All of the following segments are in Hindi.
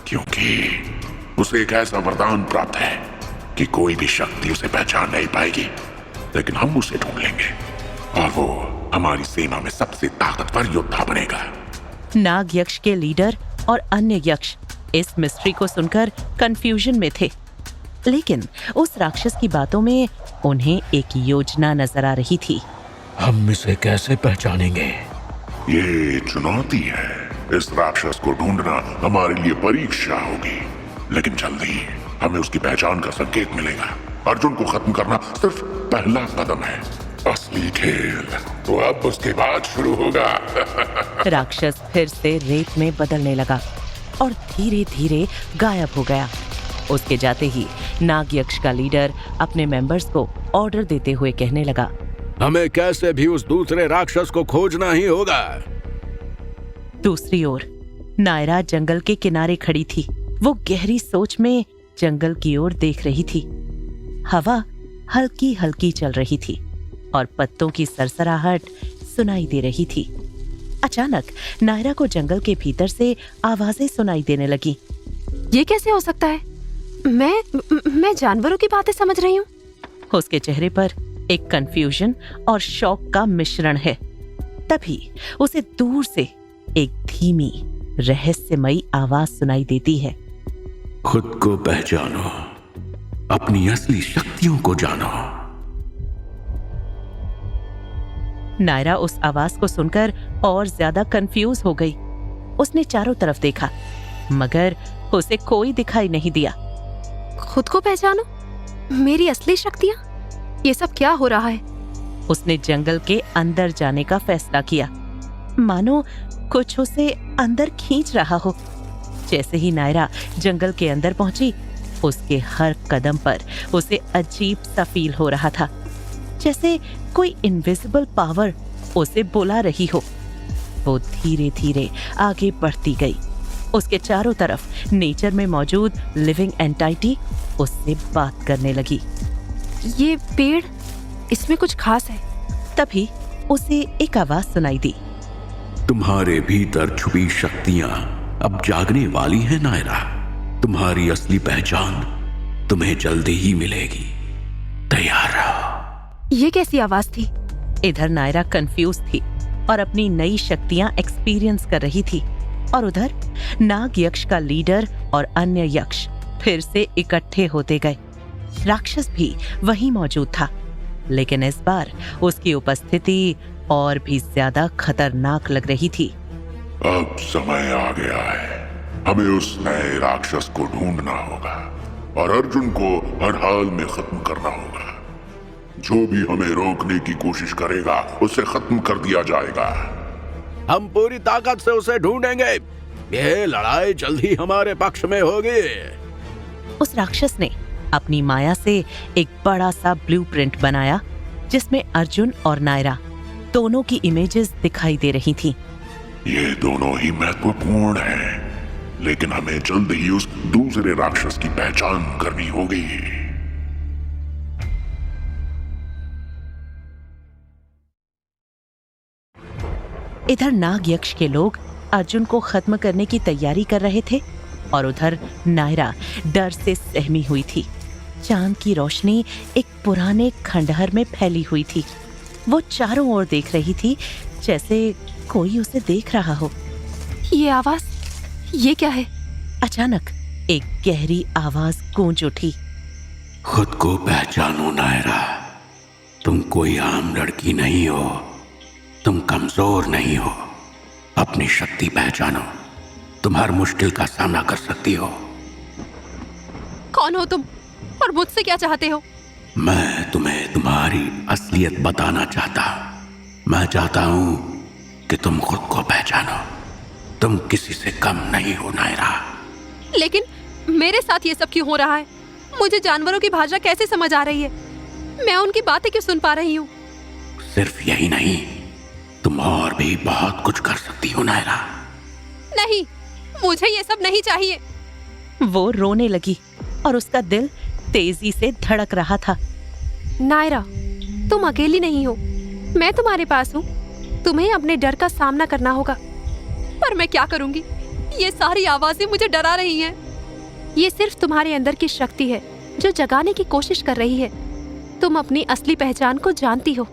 क्योंकि उसे एक ऐसा वरदान प्राप्त है कि कोई भी शक्ति उसे पहचान नहीं पाएगी, लेकिन हम उसे ढूंढ लेंगे और वो हमारी सेना में सबसे ताकतवर योद्धा बनेगा। नाग यक्ष के लीडर और अन्य यक्ष इस मिस्ट्री को सुनकर कंफ्यूजन में थे, लेकिन उस राक्षस की बातों में उन्हें एक योजना नजर आ रही थी। हम इसे कैसे पहचानेंगे? ये चुनौती है। इस राक्षस को ढूंढना हमारे लिए परीक्षा होगी, लेकिन जल्दी हमें उसकी पहचान का संकेत मिलेगा। अर्जुन को खत्म करना सिर्फ पहला कदम है, असली खेल तो अब उसके बाद शुरू होगा। राक्षस फिर से रेत में बदलने लगा और धीरे धीरे गायब हो गया। उसके जाते ही नाग यक्ष का लीडर अपने मेंबर्स को ऑर्डर देते हुए कहने लगा, हमें कैसे भी उस दूसरे राक्षस को खोजना ही होगा। दूसरी ओर नायरा जंगल के किनारे खड़ी थी। वो गहरी सोच में जंगल की ओर देख रही थी। हवा हल्की हल्की चल रही थी और पत्तों की सरसराहट सुनाई दे रही थी। अचानक नायरा को जंगल के भीतर से आवाजें सुनाई देने लगी। ये कैसे हो सकता है? मैं जानवरों की बातें समझ रही हूँ। उसके चेहरे पर एक कंफ्यूजन और शॉक का मिश्रण है। तभी उसे दूर से एक धीमी रहस्यमयी आवाज सुनाई देती है। खुद को पहचानो, अपनी असली शक्तियों को जानो। नायरा उस आवाज को सुनकर और ज्यादा कंफ्यूज हो गई। उसने चारों तरफ देखा, मगर उसे कोई दिखाई नहीं दिया। खुद को पहचानो, मेरी असली शक्तियाँ, ये सब क्या हो रहा है? उसने जंगल के अंदर जाने का फैसला किया, मानो कुछ उसे अंदर खींच रहा हो। जैसे ही नायरा जंगल के अंदर पहुंची, उसके हर कदम पर उसे अजीब सा फील हो रहा था, जैसे कोई इनविजिबल पावर उसे बुला रही हो। वो धीरे धीरे आगे बढ़ती गई। उसके चारों तरफ नेचर में मौजूद लिविंग एंटाइटी उससे बात करने लगी। ये पेड़, इसमें कुछ खास है। तभी उसे एक आवाज सुनाई दी। तुम्हारे भीतर छुपी शक्तियां अब जागने वाली है नायरा। तुम्हारी असली पहचान तुम्हें जल्दी ही मिलेगी, तैयार रहो। ये कैसी आवाज थी? इधर नायरा कंफ्यूज थी और अपनी नई शक्तियां एक्सपीरियंस कर रही थी, और उधर नाग यक्ष का लीडर और अन्य यक्ष फिर से इकट्ठे होते गए। राक्षस भी वहीं मौजूद था, लेकिन इस बार उसकी उपस्थिति और भी ज्यादा खतरनाक लग रही थी। अब समय आ गया है, हमें उस नए राक्षस को ढूंढना होगा और अर्जुन को हर हाल में खत्म करना होगा। जो भी हमें रोकने की कोशिश करेगा उसे खत्म कर दिया जाएगा। हम पूरी ताकत से उसे ढूंढेंगे। यह लड़ाई जल्दी हमारे पक्ष में होगी। उस राक्षस ने अपनी माया से एक बड़ा सा ब्लूप्रिंट बनाया, जिसमें अर्जुन और नायरा दोनों की इमेजेस दिखाई दे रही थीं। ये दोनों ही महत्वपूर्ण हैं, लेकिन हमें जल्द ही उस दूसरे राक्षस की पहचान करनी होगी। इधर नाग यक्ष के लोग अर्जुन को खत्म करने की तैयारी कर रहे थे, और उधर नायरा डर से सहमी हुई थी। चांद की रोशनी एक पुराने खंडहर में फैली हुई थी। वो चारों ओर देख रही थी, जैसे कोई उसे देख रहा हो। ये आवाज, ये क्या है? अचानक एक गहरी आवाज गूंज उठी। खुद को पहचानो नायरा, तुम कोई आम लड़की नहीं हो, तुम कमजोर नहीं हो। अपनी शक्ति पहचानो, तुम हर मुश्किल का सामना कर सकती हो। कौन हो तुम और मुझसे क्या चाहते हो? मैं तुम्हें तुम्हारी असलियत बताना चाहता हूं। मैं चाहता हूं कि तुम खुद को पहचानो। तुम किसी से कम नहीं हो नायरा। लेकिन मेरे साथ ये सब क्यों हो रहा है? मुझे जानवरों की भाषा कैसे समझ आ रही है? मैं उनकी बातें क्यों सुन पा रही हूँ? सिर्फ यही नहीं, तुम और भी बहुत कुछ कर सकती हो नायरा। नहीं, मुझे ये सब नहीं चाहिए। वो रोने लगी और उसका दिल तेजी से धड़क रहा था। नायरा, तुम अकेली नहीं हो, मैं तुम्हारे पास हूँ। तुम्हें अपने डर का सामना करना होगा। पर मैं क्या करूंगी? ये सारी आवाजें मुझे डरा रही हैं। ये सिर्फ तुम्हारे अंदर की शक्ति है जो जगाने की कोशिश कर रही है। तुम अपनी असली पहचान को जानती हो।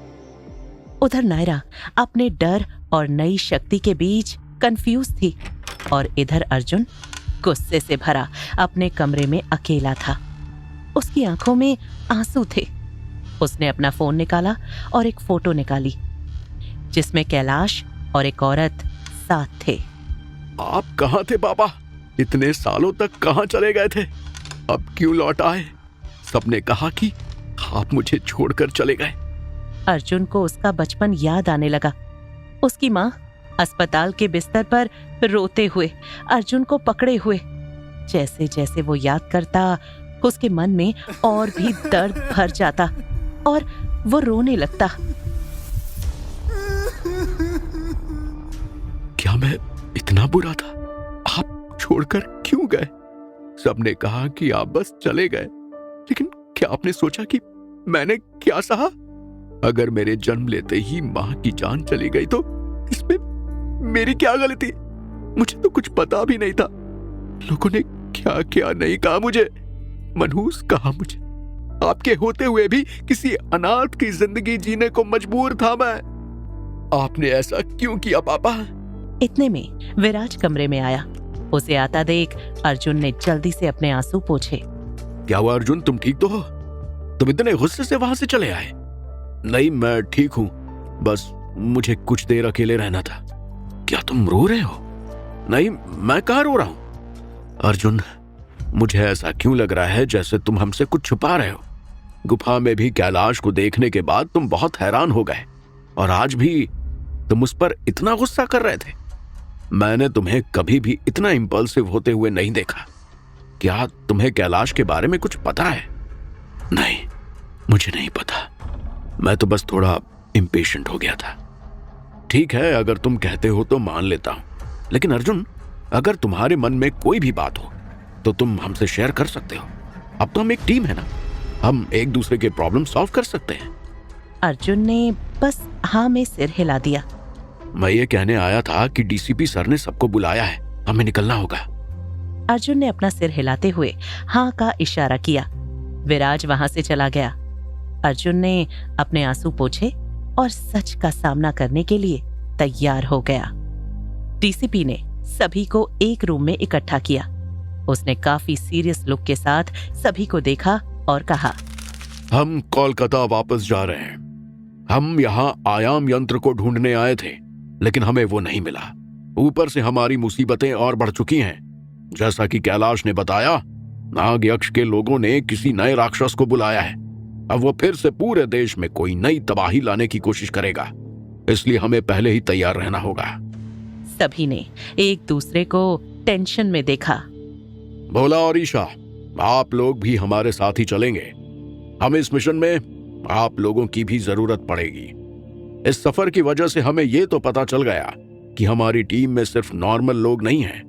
उधर नायरा अपने डर और नई शक्ति के बीच कंफ्यूज थी और इधर अर्जुन गुस्से से भरा अपने कमरे में अकेला था। उसकी आंखों में आंसू थे। उसने अपना फोन निकाला और एक फोटो निकाली जिसमें कैलाश और एक औरत साथ थे। आप कहाँ थे बाबा? इतने सालों तक कहाँ चले गए थे? अब क्यों लौट आए? सबने कहा कि आप मुझे छोड़कर चले गए। अर्जुन को उसका बचपन याद आने लगा। उसकी माँ अस्पताल के बिस्तर पर रोते हुए अर्जुन को पकड़े हुए। जैसे जैसे वो याद करता उसके मन में और भी दर्द भर जाता और वो रोने लगता। क्या मैं इतना बुरा था? आप छोड़कर क्यों गए? सबने कहा कि आप बस चले गए, लेकिन क्या आपने सोचा कि मैंने क्या सहा? अगर मेरे जन्म लेते ही मां की जान चली गई तो इसमें मेरी क्या गलती? मुझे तो कुछ पता भी नहीं था। लोगों ने क्या क्या नहीं कहा मुझे। मनहूस कहा मुझे। आपके होते हुए भी किसी अनाथ की जिंदगी जीने को मजबूर था मैं। आपने ऐसा क्यों किया पापा? इतने में विराज कमरे में आया। उसे आता देख अर्जुन ने जल्दी से अपने आंसू पोंछे। क्या हुआ अर्जुन, तुम ठीक तो हो? तुम इतने गुस्से से वहां से चले आए? नहीं, मैं ठीक हूं, बस मुझे कुछ देर अकेले रहना था। क्या तुम रो रहे हो? नहीं, मैं कहाँ रो रहा हूं। अर्जुन, मुझे ऐसा क्यों लग रहा है जैसे तुम हमसे कुछ छुपा रहे हो। गुफा में भी कैलाश को देखने के बाद तुम बहुत हैरान हो गए और आज भी तुम उस पर इतना गुस्सा कर रहे थे। मैंने तुम्हें कभी भी इतना इंपल्सिव होते हुए नहीं देखा। क्या तुम्हें कैलाश के बारे में कुछ पता है? नहीं, मुझे नहीं पता। मैं तो बस थोड़ा इम्पेशेंट हो गया था। ठीक है, अगर तुम कहते हो तो मान लेता हूं, लेकिन अर्जुन, अगर तुम्हारे मन में कोई भी बात हो तो तुम हमसे शेयर कर सकते हो। अब तो हम एक टीम है ना, हम एक दूसरे के प्रॉब्लम सॉल्व कर सकते हैं। अर्जुन ने बस हाँ में सिर हिला दिया। मैं ये कहने आया था कि डीसीपी सर ने सबको बुलाया है, हमें निकलना होगा। अर्जुन ने अपना सिर हिलाते हुए हाँ का इशारा किया। विराज वहां से चला गया। अर्जुन ने अपने आंसू पोंछे और सच का सामना करने के लिए तैयार हो गया। डीसीपी ने सभी को एक रूम में इकट्ठा किया। उसने काफी सीरियस लुक के साथ सभी को देखा और कहा, हम कोलकाता वापस जा रहे हैं। हम यहाँ आयाम यंत्र को ढूंढने आए थे, लेकिन हमें वो नहीं मिला। ऊपर से हमारी मुसीबतें और बढ़ चुकी हैं। जैसा कि कैलाश ने बताया, नाग यक्ष के लोगों ने किसी नए राक्षस को बुलाया है। अब वो फिर से पूरे देश में कोई नई तबाही लाने की कोशिश करेगा, इसलिए हमें पहले ही तैयार रहना होगा। सभी ने एक दूसरे को टेंशन में देखा। भोला और ईशा, आप लोग भी हमारे साथ ही चलेंगे। हम इस मिशन में आप लोगों की भी जरूरत पड़ेगी। इस सफर की वजह से हमें यह तो पता चल गया कि हमारी टीम में सिर्फ नॉर्मल लोग नहीं हैं,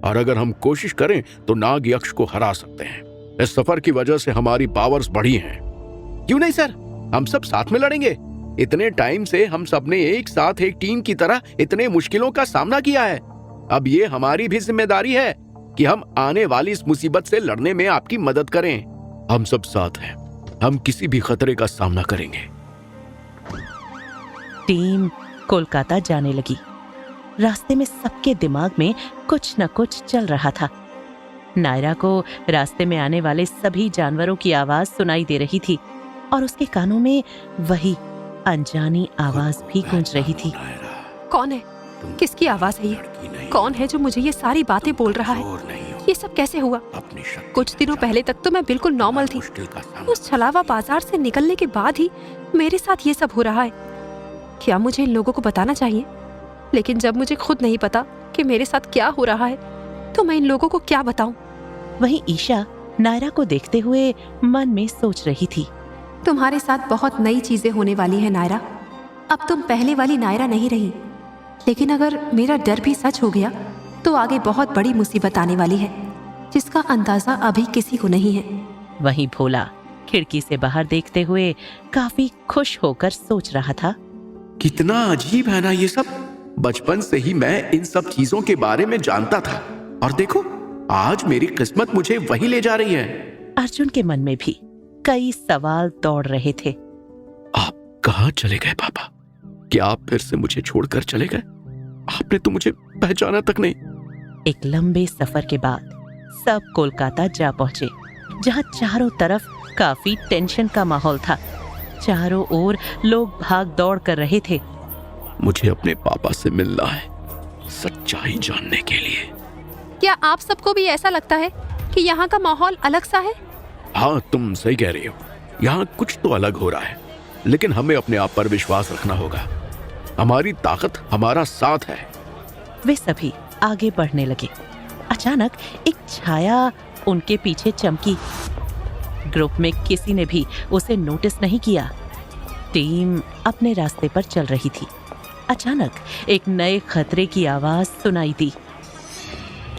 और अगर हम कोशिश करें तो नाग यक्ष को हरा सकते हैं। इस सफर की वजह से हमारी पावर्स बढ़ी हैं। क्यों नहीं सर, हम सब साथ में लड़ेंगे। इतने टाइम से हम सब ने एक साथ एक टीम की तरह इतने मुश्किलों का सामना किया है। अब ये हमारी भी जिम्मेदारी है कि हम आने वाली इस मुसीबत से लड़ने में आपकी मदद करें। हम सब साथ हैं, हम किसी भी खतरे का सामना करेंगे। टीम कोलकाता जाने लगी। रास्ते में सबके दिमाग में कुछ न कुछ चल रहा था। नायरा को रास्ते में आने वाले सभी जानवरों की आवाज सुनाई दे रही थी और उसके कानों में वही अनजानी आवाज भी गूंज रही थी। कौन है? किसकी आवाज है ये? कौन है जो मुझे ये सारी बातें बोल रहा है? ये सब कैसे हुआ? कुछ दिनों पहले तक तो मैं बिल्कुल नॉर्मल थी। उस छलावा बाजार से निकलने के बाद ही मेरे साथ ये सब हो रहा है। क्या मुझे इन लोगों को बताना चाहिए? लेकिन जब मुझे खुद नहीं पता कि मेरे साथ क्या हो रहा है, तो मैं इन लोगों को क्या बताऊं? वहीं ईशा नायरा को देखते हुए मन में सोच रही थी। तुम्हारे साथ बहुत नई चीजें होने वाली है नायरा। अब तुम पहले वाली नायरा नहीं रही। लेकिन अगर मेरा डर भी सच हो गया तो आगे बहुत बड़ी मुसीबत आने वाली है, जिसका अंदाजा अभी किसी को नहीं है। वहीं भोला खिड़की से बाहर देखते हुए काफी खुश होकर सोच रहा था। कितना अजीब है ना ये सब। बचपन से ही मैं इन सब चीजों के बारे में जानता था, और देखो, आज मेरी किस्मत मुझे वही ले जा रही है। अर्जुन के मन में भी कई सवाल दौड़ रहे थे। आप कहाँ चले गए पापा? क्या आप फिर से मुझे छोड़कर चले गए? आपने तो मुझे पहचाना तक नहीं। एक लंबे सफर के बाद सब कोलकाता जा पहुंचे, जहां चारों तरफ काफी टेंशन का माहौल था। चारों ओर लोग भाग दौड़ कर रहे थे। मुझे अपने पापा से मिलना है, सच्चाई जानने के लिए। क्या आप सबको भी ऐसा लगता है कि यहाँ का माहौल अलग सा है? हाँ, तुम सही कह रही हो। यहाँ कुछ तो अलग हो रहा है, लेकिन हमें अपने आप पर विश्वास रखना होगा। हमारी ताकत हमारा साथ है। वे सभी आगे बढ़ने लगे। अचानक एक छाया उनके पीछे चमकी। ग्रुप में किसी ने भी उसे नोटिस नहीं किया। टीम अपने रास्ते पर चल रही थी। अचानक एक नए खतरे की आवाज सुनाई दी।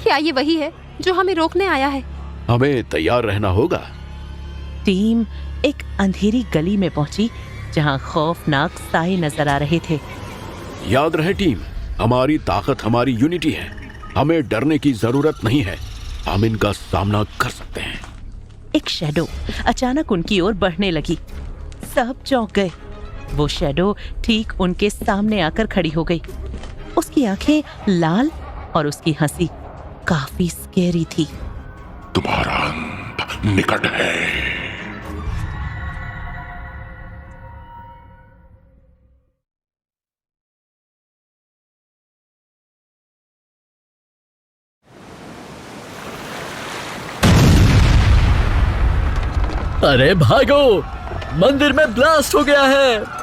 क्या ये वही है जो हमें रोकने आया है? हमें तैयार रहना होगा। टीम एक अंधेरी गली में पहुंची, जहां खौफनाक साए नजर आ रहे थे। याद रहे टीम, हमारी ताकत हमारी यूनिटी है। हमें डरने की जरूरत नहीं है। हम इनका सामना कर सकते हैं। एक शैडो अचानक उनकी ओर बढ़ने लगी। सब चौंक गए। वो शैडो ठीक उनके सामने आकर खड़ी हो गई। उसकी आंखें लाल और उसकी हंसी काफी स्कैरी थी। तुम्हारा अंत निकट है। अरे भागो, मंदिर में ब्लास्ट हो गया है।